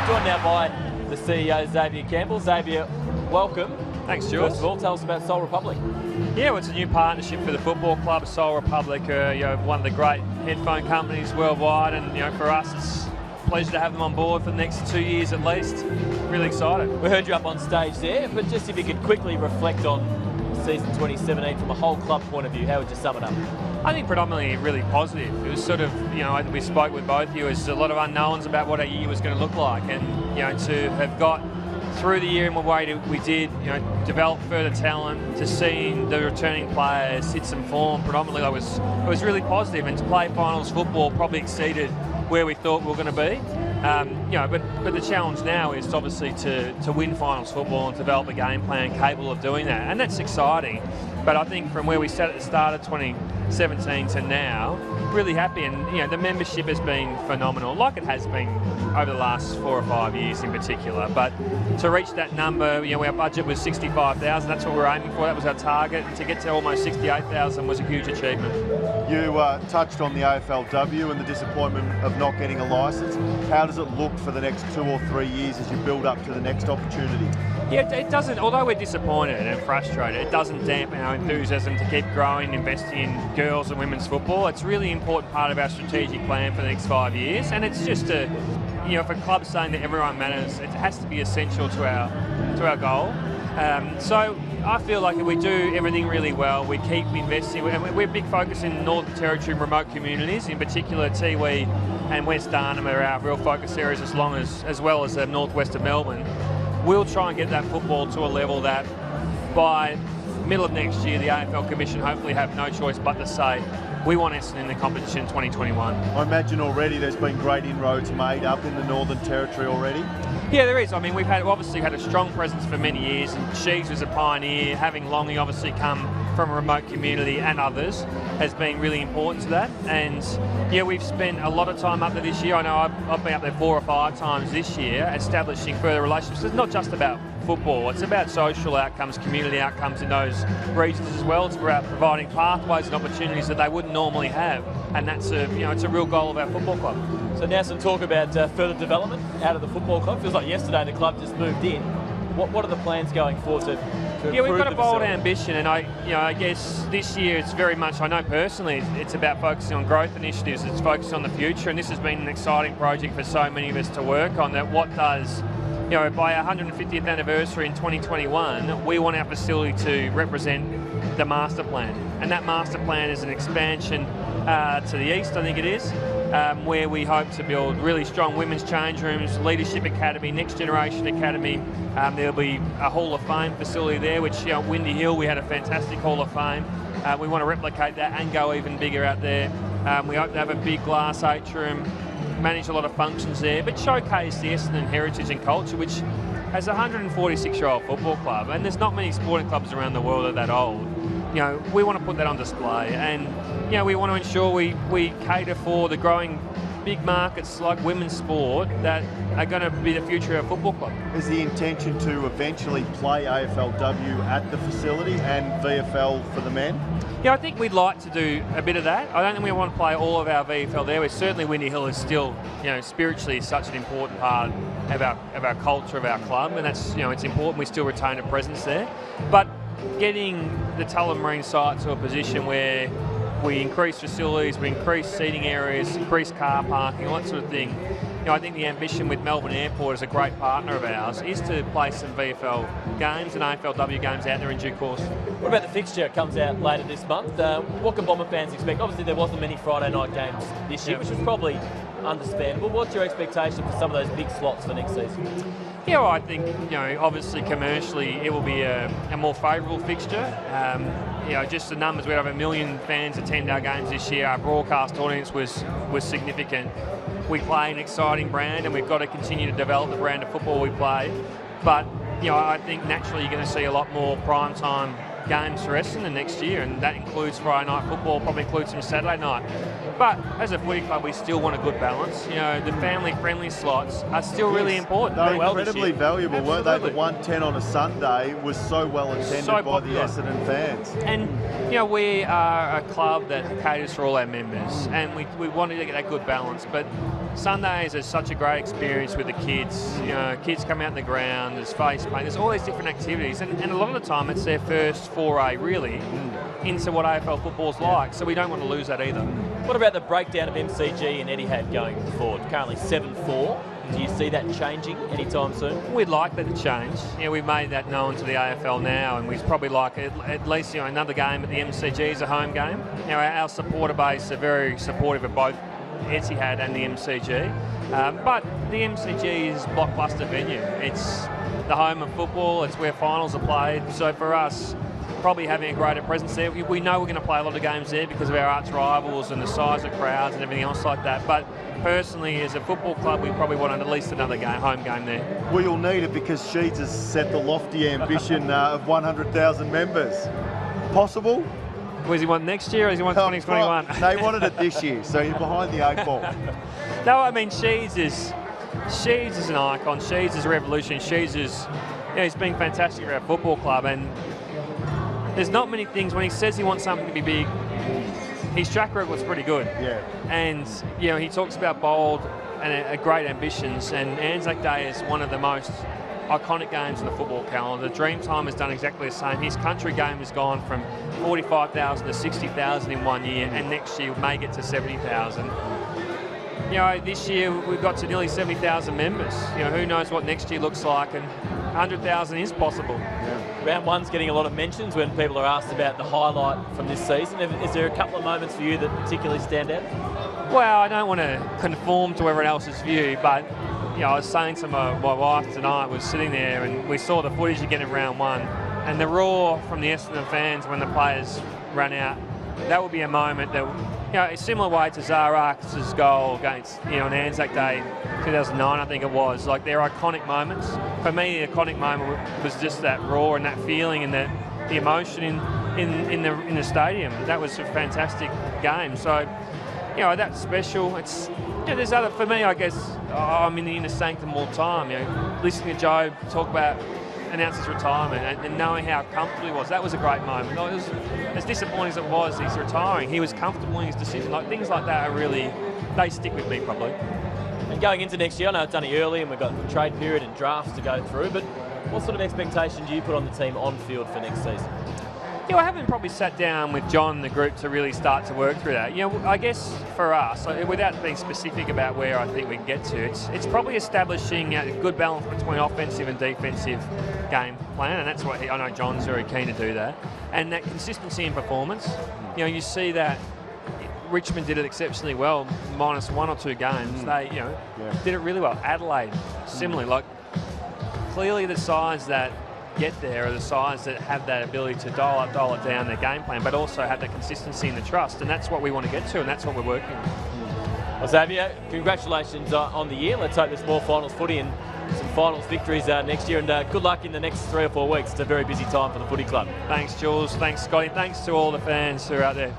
Joined now by the CEO, Xavier Campbell. Xavier, welcome. Thanks, Jules. First of all, tell us about Soul Republic. Yeah, well, it's a new partnership for the football club. Soul Republic, one of the great headphone companies worldwide, and for us, it's a pleasure to have them on board for the next 2 years at least. Really excited. We heard you up on stage there, but just if you could quickly reflect on season 2017 from a whole club point of view, how would you sum it up? I think predominantly really positive. It was sort of, we spoke with both of you, there's a lot of unknowns about what our year was going to look like, and to have got through the year in the way that we did, develop further talent, to seeing the returning players hit some form predominantly, it was really positive, and to play finals football probably exceeded where we thought we were going to be. But the challenge now is obviously to win finals football and develop a game plan capable of doing that, and that's exciting. But I think from where we sat at the start of 2017 to now, really happy, and the membership has been phenomenal, like it has been over the last 4 or 5 years in particular. But to reach that number, our budget was 65,000. That's what we're aiming for. That was our target. To get to almost 68,000 was a huge achievement. You touched on the AFLW and the disappointment of not getting a licence. How does it look for the next 2 or 3 years as you build up to the next opportunity? Yeah, it doesn't, although we're disappointed and frustrated, it doesn't dampen our enthusiasm to keep growing, investing in girls and women's football. It's a really important part of our strategic plan for the next 5 years, and it's just for clubs saying that everyone matters, it has to be essential to our goal. So I feel like if we do everything really well, we keep investing, and we're big focus in Northern Territory and remote communities, in particular Tiwi and West Arnhem are our real focus areas, as well as the northwest of Melbourne. We'll try and get that football to a level that by middle of next year, the AFL Commission hopefully have no choice but to say, we want Essendon in the competition in 2021. I imagine already there's been great inroads made up in the Northern Territory already. Yeah, there is. I mean, we've obviously had a strong presence for many years, and Sheaves was a pioneer. Having Longy obviously come from a remote community and others has been really important to that. And yeah, we've spent a lot of time up there this year. I know I've been up there 4 or 5 times this year, establishing further relationships. It's not just about football, it's about social outcomes, community outcomes in those regions as well. It's about providing pathways and opportunities that they wouldn't normally have, and that's it's a real goal of our football club. So now some talk about further development out of the football club. Feels like yesterday the club just moved in. What are the plans going forward to Yeah, we've got a bold facility? ambition, and I guess this year it's very much, I know personally, it's about focusing on growth initiatives. It's focused on the future, and this has been an exciting project for so many of us to work on. That what does, by our 150th anniversary in 2021, we want our facility to represent the master plan, and that master plan is an expansion to the east, I think it is, where we hope to build really strong women's change rooms, leadership academy, next generation academy. There'll be a Hall of Fame facility there, which Windy Hill, we had a fantastic Hall of Fame. We want to replicate that and go even bigger out there. We hope to have a big glass atrium, manage a lot of functions there, but showcase the Essendon heritage and culture, which has a 146-year-old football club, and there's not many sporting clubs around the world that are that old. We want to put that on display, and we want to ensure we cater for the growing big markets like women's sport that are going to be the future of our football club. Is the intention to eventually play AFLW at the facility and VFL for the men? Yeah, I think we'd like to do a bit of that. I don't think we want to play all of our VFL there. Certainly Windy Hill is still, spiritually such an important part of our culture, of our club, and that's, it's important we still retain a presence there. But getting the Tullamarine site to a position where we increase facilities, we increase seating areas, increase car parking, all that sort of thing. I think the ambition with Melbourne Airport as a great partner of ours is to play some VFL games and AFLW games out there in due course. What about the fixture? It comes out later this month. What can Bomber fans expect? Obviously there wasn't many Friday night games this year, which was probably understandable. What's your expectation for some of those big slots for next season? Yeah, well, I think, obviously commercially it will be a more favourable fixture. Just the numbers, we had over 1 million fans attend our games this year. Our broadcast audience was significant. We play an exciting brand, and we've got to continue to develop the brand of football we play. But, I think naturally you're going to see a lot more prime time games for Essendon next year, and that includes Friday night football, probably includes some Saturday night. But as a footy club, we still want a good balance. The family-friendly slots are still really important. They're incredibly valuable, weren't they? The 110 on a Sunday was so well attended by the Essendon fans. And we are a club that caters for all our members, and we wanted to get that good balance. But Sundays is such a great experience with the kids. You know, kids come out in the ground, there's face paint, there's all these different activities, and a lot of the time it's their first foray really into what AFL football's like, so we don't want to lose that either. What about the breakdown of MCG and Etihad going forward? Currently 7-4. Do you see that changing anytime soon? We'd like that to change. We've made that known to the AFL now, and we'd probably like at least another game at the MCG is a home game. Our supporter base are very supportive of both Etihad and the MCG, but the MCG is a blockbuster venue. It's the home of football, it's where finals are played, so for us, probably having a greater presence there, we know we're going to play a lot of games there because of our arch rivals and the size of crowds and everything else like that, but personally, as a football club, we probably want at least another home game there. Well, you'll need it because Sheeds has set the lofty ambition of 100,000 members. Possible? Was he want next year or does he want 2021? They wanted it this year, so you're behind the 8 ball. No, I mean, Sheeds is an icon. Sheeds is a revolution. Sheeds is, he's been fantastic for our football club, and there's not many things, when he says he wants something to be big, his track record was pretty good. Yeah. And, he talks about bold and great ambitions, and Anzac Day is one of the most iconic games in the football calendar. Dreamtime has done exactly the same. His country game has gone from 45,000 to 60,000 in 1 year, and next year may get to 70,000. This year we've got to nearly 70,000 members. Who knows what next year looks like, and 100,000 is possible. Yeah. Round one's getting a lot of mentions when people are asked about the highlight from this season. Is there a couple of moments for you that particularly stand out? Well, I don't want to conform to everyone else's view, but I was saying to my wife tonight, was sitting there and we saw the footage again in round one, and the roar from the Essendon fans when the players ran out, that would be a moment that, a similar way to Zarak's goal against, on Anzac Day 2009, I think it was. Like, they're iconic moments. For me, the iconic moment was just that roar and that feeling and the emotion in the stadium. That was a fantastic game. So, that's special. It's there's other, for me, I guess, I'm in the inner sanctum all the time. Listening to Joe talk about announce his retirement and knowing how comfortable he was, that was a great moment. It was, as disappointing as it was, he's retiring. He was comfortable in his decision. Things like that are really, they stick with me probably. And going into next year, I know it's only early and we've got the trade period and drafts to go through, but what sort of expectation do you put on the team on field for next season? I haven't probably sat down with John and the group to really start to work through that. I guess for us, without being specific about where I think we can get to, it's probably establishing a good balance between offensive and defensive game plan, and that's what I know John's very keen to do that. And that consistency in performance. You see that Richmond did it exceptionally well, minus 1 or 2 games. They, did it really well. Adelaide, similarly, clearly the sides that get there are the sides that have that ability to dial up, dial it down their game plan, but also have the consistency and the trust, and that's what we want to get to, and that's what we're working on. Well, Xavier, congratulations on the year. Let's hope there's more finals footy and some finals victories next year, and good luck in the next 3 or 4 weeks. It's a very busy time for the footy club. Thanks, Jules. Thanks, Scotty. Thanks to all the fans who are out there.